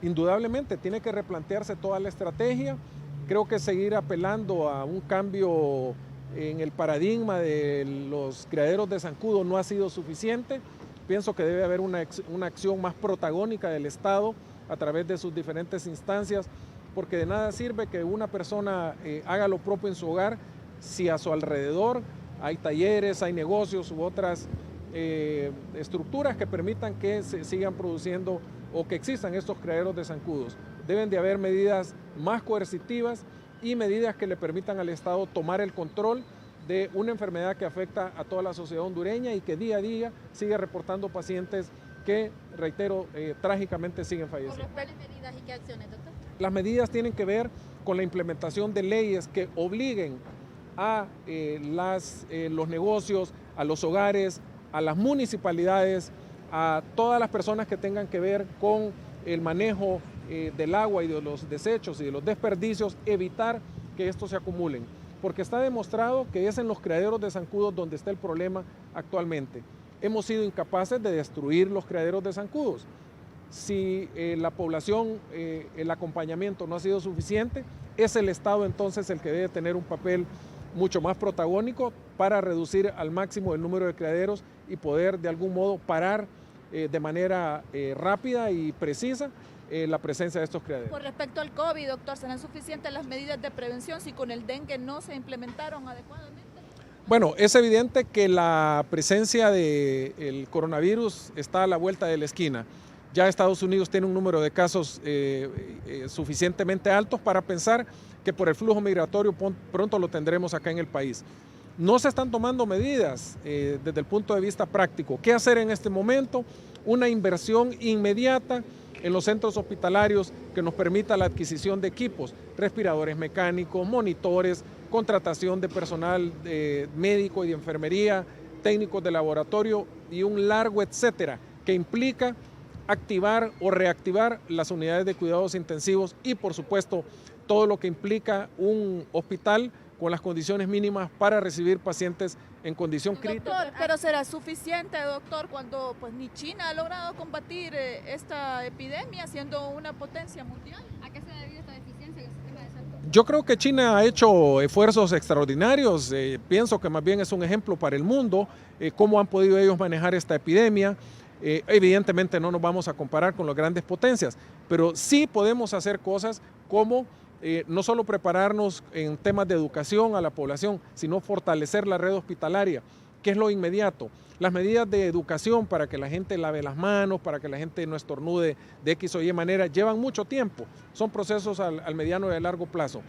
indudablemente tiene que replantearse toda la estrategia. Creo que seguir apelando a un cambio en el paradigma de los criaderos de zancudo no ha sido suficiente. Pienso que debe haber una acción más protagónica del Estado a través de sus diferentes instancias, porque de nada sirve que una persona haga lo propio en su hogar si a su alrededor hay talleres, hay negocios u otras estructuras que permitan que se sigan produciendo o que existan estos criaderos de zancudos. Deben de haber medidas más coercitivas y medidas que le permitan al Estado tomar el control de una enfermedad que afecta a toda la sociedad hondureña y que día a día sigue reportando pacientes que, reitero, trágicamente siguen falleciendo. ¿Con respecto a medidas y qué acciones, doctor? Las medidas tienen que ver con la implementación de leyes que obliguen a los negocios, a los hogares, a las municipalidades, a todas las personas que tengan que ver con el manejo del agua y de los desechos y de los desperdicios, evitar que estos se acumulen, porque está demostrado que es en los criaderos de zancudos donde está el problema actualmente. Hemos sido incapaces de destruir los criaderos de zancudos. Si la población, el acompañamiento no ha sido suficiente, es el Estado entonces el que debe tener un papel mucho más protagónico para reducir al máximo el número de criaderos y poder de algún modo parar de manera rápida y precisa la presencia de estos criaderos. Por respecto al COVID, doctor, ¿serán suficientes las medidas de prevención si con el dengue no se implementaron adecuadamente? Bueno, es evidente que la presencia del coronavirus está a la vuelta de la esquina. Ya Estados Unidos tiene un número de casos suficientemente altos para pensar que por el flujo migratorio pronto lo tendremos acá en el país. No se están tomando medidas desde el punto de vista práctico. ¿Qué hacer en este momento? Una inversión inmediata en los centros hospitalarios que nos permita la adquisición de equipos, respiradores mecánicos, monitores, contratación de personal médico y de enfermería, técnicos de laboratorio y un largo etcétera, que implica activar o reactivar las unidades de cuidados intensivos y por supuesto todo lo que implica un hospital con las condiciones mínimas para recibir pacientes en condición crítica. Doctor, pero ¿será suficiente, doctor, cuando pues ni China ha logrado combatir esta epidemia siendo una potencia mundial? ¿A qué se debe esta deficiencia en el sistema de salud? Yo creo que China ha hecho esfuerzos extraordinarios, pienso que más bien es un ejemplo para el mundo, cómo han podido ellos manejar esta epidemia. Evidentemente no nos vamos a comparar con las grandes potencias, pero sí podemos hacer cosas como no solo prepararnos en temas de educación a la población, sino fortalecer la red hospitalaria, que es lo inmediato. Las medidas de educación para que la gente lave las manos, para que la gente no estornude de X o Y manera, llevan mucho tiempo, son procesos al mediano y a largo plazo.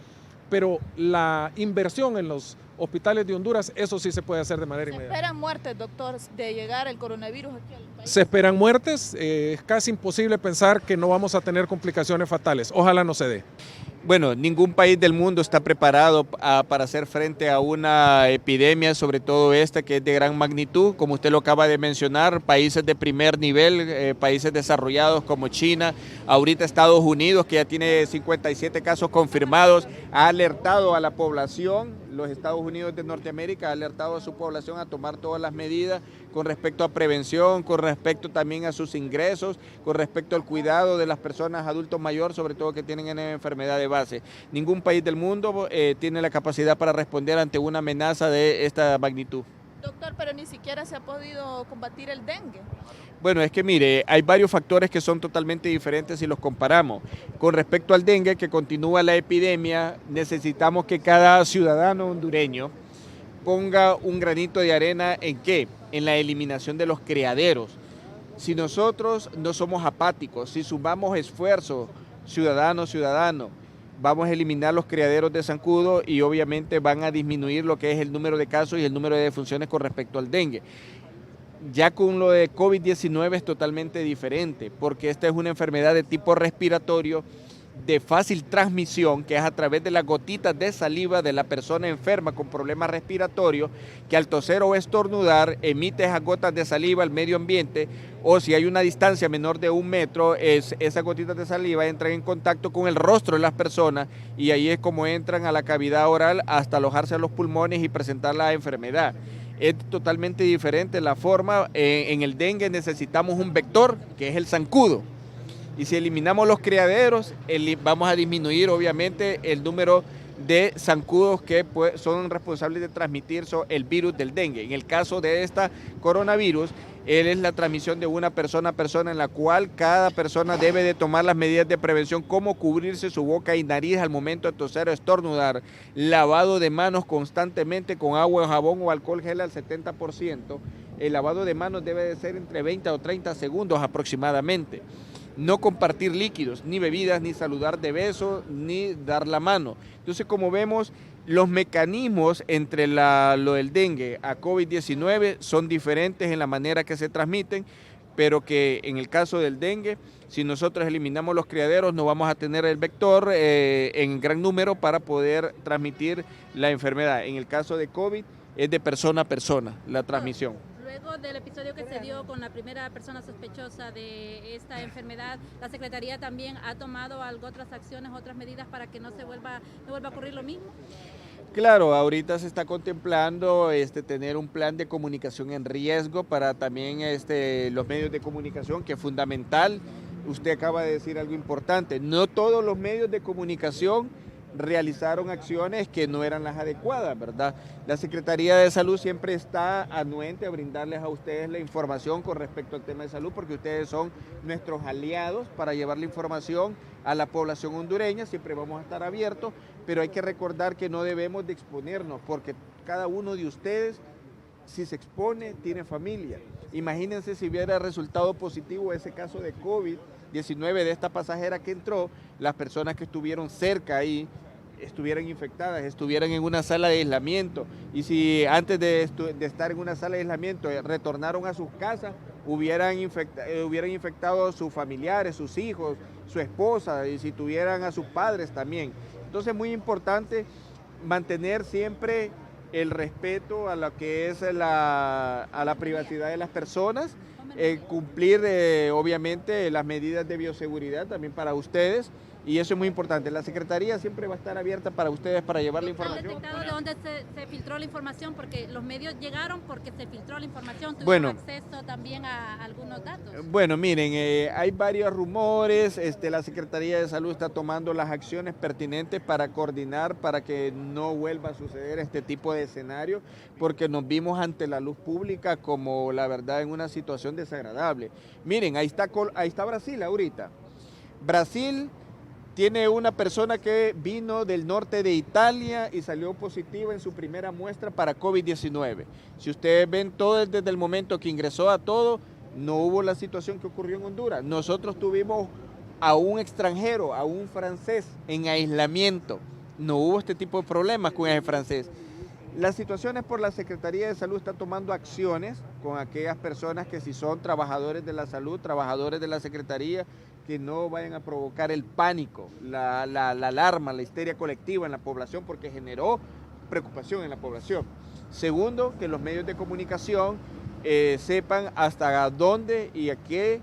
Pero la inversión en los hospitales de Honduras, eso sí se puede hacer de manera inmediata. ¿Se esperan muertes, doctor, de llegar el coronavirus aquí al país? Se esperan muertes, es casi imposible pensar que no vamos a tener complicaciones fatales. Ojalá no se dé. Bueno, ningún país del mundo está preparado para hacer frente a una epidemia, sobre todo esta que es de gran magnitud, como usted lo acaba de mencionar, países de primer nivel, países desarrollados como China, ahorita Estados Unidos, que ya tiene 57 casos confirmados, ha alertado a la población, los Estados Unidos de Norteamérica ha alertado a su población a tomar todas las medidas con respecto a prevención, con respecto también a sus ingresos, con respecto al cuidado de las personas adultos mayores, sobre todo que tienen enfermedad de base. Ningún país del mundo tiene la capacidad para responder ante una amenaza de esta magnitud. Doctor, pero ni siquiera se ha podido combatir el dengue. Bueno, es que mire, hay varios factores que son totalmente diferentes si los comparamos. Con respecto al dengue, que continúa la epidemia, necesitamos que cada ciudadano hondureño ponga un granito de arena ¿en qué? En la eliminación de los criaderos. Si nosotros no somos apáticos, si sumamos esfuerzo, ciudadano, vamos a eliminar los criaderos de zancudo y obviamente van a disminuir lo que es el número de casos y el número de defunciones con respecto al dengue. Ya con lo de COVID-19 es totalmente diferente, porque esta es una enfermedad de tipo respiratorio de fácil transmisión, que es a través de las gotitas de saliva de la persona enferma con problemas respiratorios, que al toser o estornudar emite esas gotas de saliva al medio ambiente, o si hay una distancia menor de 1 metro, esas gotitas de saliva entran en contacto con el rostro de las personas y ahí es como entran a la cavidad oral hasta alojarse a los pulmones y presentar la enfermedad. Es totalmente diferente la forma. En el dengue necesitamos un vector, que es el zancudo. Y si eliminamos los criaderos, vamos a disminuir obviamente el número de zancudos que son responsables de transmitir el virus del dengue. En el caso de esta coronavirus, es la transmisión de una persona a persona, en la cual cada persona debe de tomar las medidas de prevención, como cubrirse su boca y nariz al momento de toser o estornudar, lavado de manos constantemente con agua, jabón o alcohol gel al 70%. El lavado de manos debe de ser entre 20 o 30 segundos aproximadamente. No compartir líquidos, ni bebidas, ni saludar de beso, ni dar la mano. Entonces, como vemos, los mecanismos entre lo del dengue a COVID-19 son diferentes en la manera que se transmiten, pero que en el caso del dengue, si nosotros eliminamos los criaderos, no vamos a tener el vector en gran número para poder transmitir la enfermedad. En el caso de COVID, es de persona a persona la transmisión. Luego del episodio que se dio con la primera persona sospechosa de esta enfermedad, la Secretaría también ha tomado otras acciones, otras medidas para que no vuelva a ocurrir lo mismo. Claro, ahorita se está contemplando tener un plan de comunicación en riesgo para también los medios de comunicación, que es fundamental. Usted acaba de decir algo importante, no todos los medios de comunicación realizaron acciones que no eran las adecuadas, ¿verdad? La Secretaría de Salud siempre está anuente a brindarles a ustedes la información con respecto al tema de salud, porque ustedes son nuestros aliados para llevar la información a la población hondureña. Siempre vamos a estar abiertos, pero hay que recordar que no debemos de exponernos, porque cada uno de ustedes, si se expone, tiene familia. Imagínense si hubiera resultado positivo ese caso de COVID-19 de esta pasajera que entró, las personas que estuvieron cerca ahí estuvieran infectadas, estuvieran en una sala de aislamiento, y si antes de estar en una sala de aislamiento retornaron a sus casas, hubieran infectado a sus familiares, sus hijos, su esposa, y si tuvieran a sus padres también. Entonces es muy importante mantener siempre el respeto a lo que es a la privacidad de las personas, cumplir obviamente las medidas de bioseguridad también para ustedes, y eso es muy importante. La Secretaría siempre va a estar abierta para ustedes para llevar la información. ¿Han detectado de dónde se filtró la información? Porque los medios llegaron porque se filtró la información, tuvieron acceso también a algunos datos. Bueno, miren, hay varios rumores, la Secretaría de Salud está tomando las acciones pertinentes para coordinar, para que no vuelva a suceder este tipo de escenario, porque nos vimos ante la luz pública como, la verdad, en una situación desagradable. Miren, ahí está Brasil ahorita. Brasil tiene una persona que vino del norte de Italia y salió positiva en su primera muestra para COVID-19. Si ustedes ven todo desde el momento que ingresó a todo, no hubo la situación que ocurrió en Honduras. Nosotros tuvimos a un extranjero, a un francés en aislamiento. No hubo este tipo de problemas con ese francés. Las situaciones por la Secretaría de Salud está tomando acciones con aquellas personas que si son trabajadores de la salud, trabajadores de la Secretaría, que no vayan a provocar el pánico, la alarma, la histeria colectiva en la población, porque generó preocupación en la población. Segundo, que los medios de comunicación sepan hasta dónde y a qué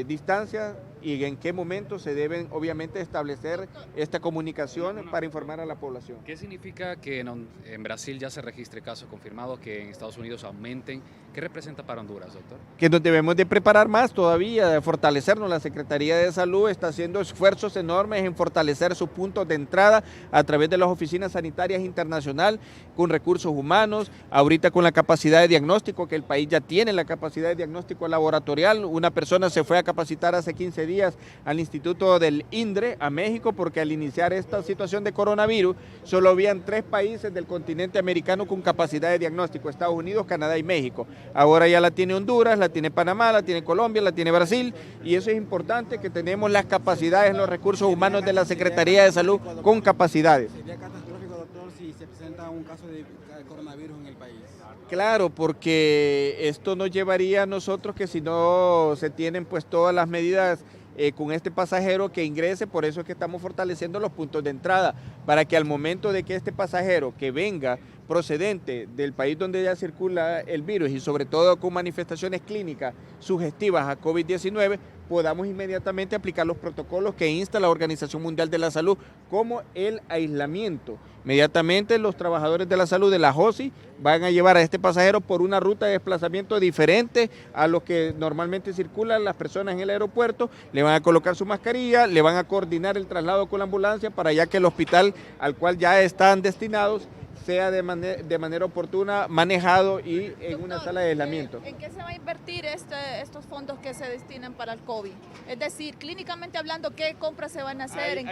distancia y en qué momento se deben obviamente establecer esta comunicación para informar a la población. ¿Qué significa que en Brasil ya se registre casos confirmados, que en Estados Unidos aumenten? ¿Qué representa para Honduras, doctor? Que nos debemos de preparar más todavía, de fortalecernos. La Secretaría de Salud está haciendo esfuerzos enormes en fortalecer sus puntos de entrada a través de las oficinas sanitarias internacionales, con recursos humanos, ahorita con la capacidad de diagnóstico, que el país ya tiene la capacidad de diagnóstico laboratorial. Una persona se fue a capacitar hace 15 días al Instituto del INDRE a México, porque al iniciar esta situación de coronavirus solo habían 3 países del continente americano con capacidad de diagnóstico: Estados Unidos, Canadá y México. Ahora ya la tiene Honduras, la tiene Panamá, la tiene Colombia, la tiene Brasil, y eso es importante, que tenemos las capacidades, los recursos humanos de la Secretaría de Salud con capacidades. ¿Sería catastrófico, doctor, si se presenta un caso de coronavirus en el país? Claro, porque esto nos llevaría a nosotros que si no se tienen pues todas las medidas con este pasajero que ingrese, por eso es que estamos fortaleciendo los puntos de entrada, para que al momento de que este pasajero que venga procedente del país donde ya circula el virus y sobre todo con manifestaciones clínicas sugestivas a COVID-19, podamos inmediatamente aplicar los protocolos que insta la Organización Mundial de la Salud, como el aislamiento. Inmediatamente los trabajadores de la salud de la OSI van a llevar a este pasajero por una ruta de desplazamiento diferente a lo que normalmente circulan las personas en el aeropuerto, le van a colocar su mascarilla, le van a coordinar el traslado con la ambulancia para ya que el hospital al cual ya están destinados sea de manera oportuna manejado y en una sala de aislamiento. ¿En qué se va a invertir estos fondos que se destinan para el COVID? Es decir, clínicamente hablando, ¿qué compras se van a hacer?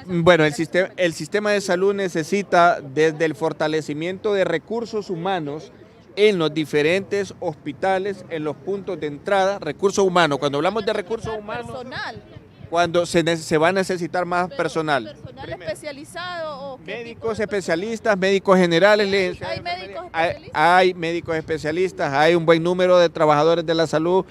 Bueno, el sistema de salud necesita desde el fortalecimiento de recursos humanos en los diferentes hospitales, en los puntos de entrada, recursos humanos. Cuando hablamos de recursos humanos, cuando se va a necesitar más personal. ¿Personal especializado o médicos especialistas, médicos generales? ¿Hay médicos especialistas? Hay médicos especialistas, hay un buen número de trabajadores de la salud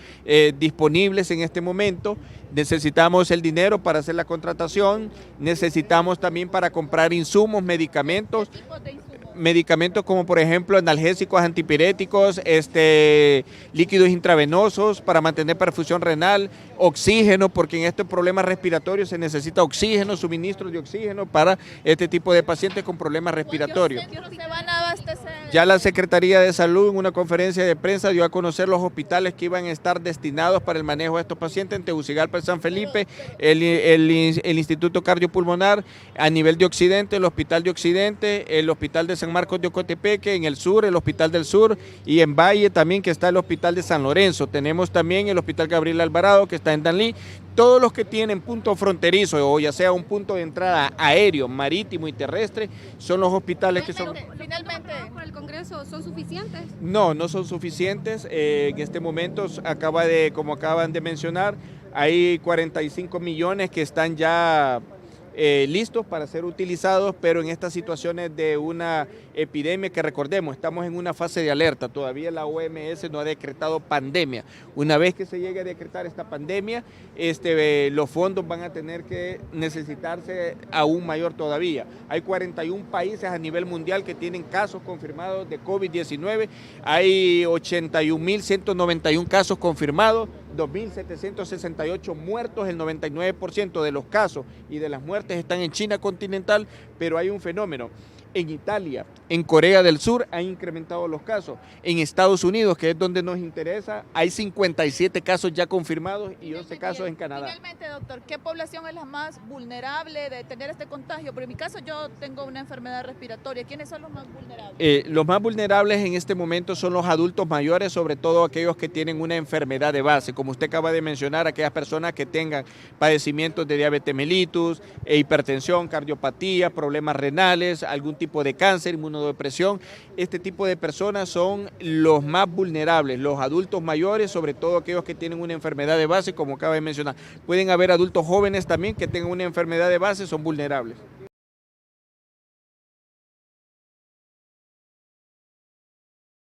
disponibles en este momento. Necesitamos el dinero para hacer la contratación, necesitamos también para comprar insumos, medicamentos. ¿Qué tipos de insumos? Medicamentos como por ejemplo analgésicos, antipiréticos, líquidos intravenosos para mantener perfusión renal, oxígeno, porque en estos problemas respiratorios se necesita oxígeno, suministro de oxígeno para este tipo de pacientes con problemas respiratorios. ¿Cuántos centros se van a abastecer? Ya la Secretaría de Salud en una conferencia de prensa dio a conocer los hospitales que iban a estar destinados para el manejo de estos pacientes en Tegucigalpa, San Felipe, el Instituto Cardiopulmonar, a nivel de Occidente, el Hospital de Occidente, el Hospital de San Marcos de Ocotepeque, en el sur, el Hospital del Sur, y en Valle también que está el Hospital de San Lorenzo. Tenemos también el Hospital Gabriel Alvarado que está en Danlí. Todos los que tienen punto fronterizo o ya sea un punto de entrada aéreo, marítimo y terrestre son los hospitales que son... Finalmente, ¿Por el Congreso son suficientes? No, no son suficientes. En este momento como acaban de mencionar, hay 45 millones que están ya listos para ser utilizados, pero en estas situaciones de una epidemia que recordemos, estamos en una fase de alerta, todavía la OMS no ha decretado pandemia. Una vez que se llegue a decretar esta pandemia, los fondos van a tener que necesitarse aún mayor todavía. Hay 41 países a nivel mundial que tienen casos confirmados de COVID-19, hay 81.191 casos confirmados, 2.768 muertos, el 99% de los casos y de las muertes están en China continental, pero hay un fenómeno. En Italia, en Corea del Sur han incrementado los casos. En Estados Unidos, que es donde nos interesa, hay 57 casos ya confirmados y 11 casos en Canadá. Finalmente, doctor, ¿qué población es la más vulnerable de tener este contagio? Pero en mi caso yo tengo una enfermedad respiratoria. ¿Quiénes son los más vulnerables? Los más vulnerables en este momento son los adultos mayores, sobre todo aquellos que tienen una enfermedad de base. Como usted acaba de mencionar, aquellas personas que tengan padecimientos de diabetes mellitus, hipertensión, cardiopatía, problemas renales, algún tipo de cáncer, inmunodepresión. Este tipo de personas son los más vulnerables, los adultos mayores, sobre todo aquellos que tienen una enfermedad de base, como acaba de mencionar. Pueden haber adultos jóvenes también que tengan una enfermedad de base, son vulnerables.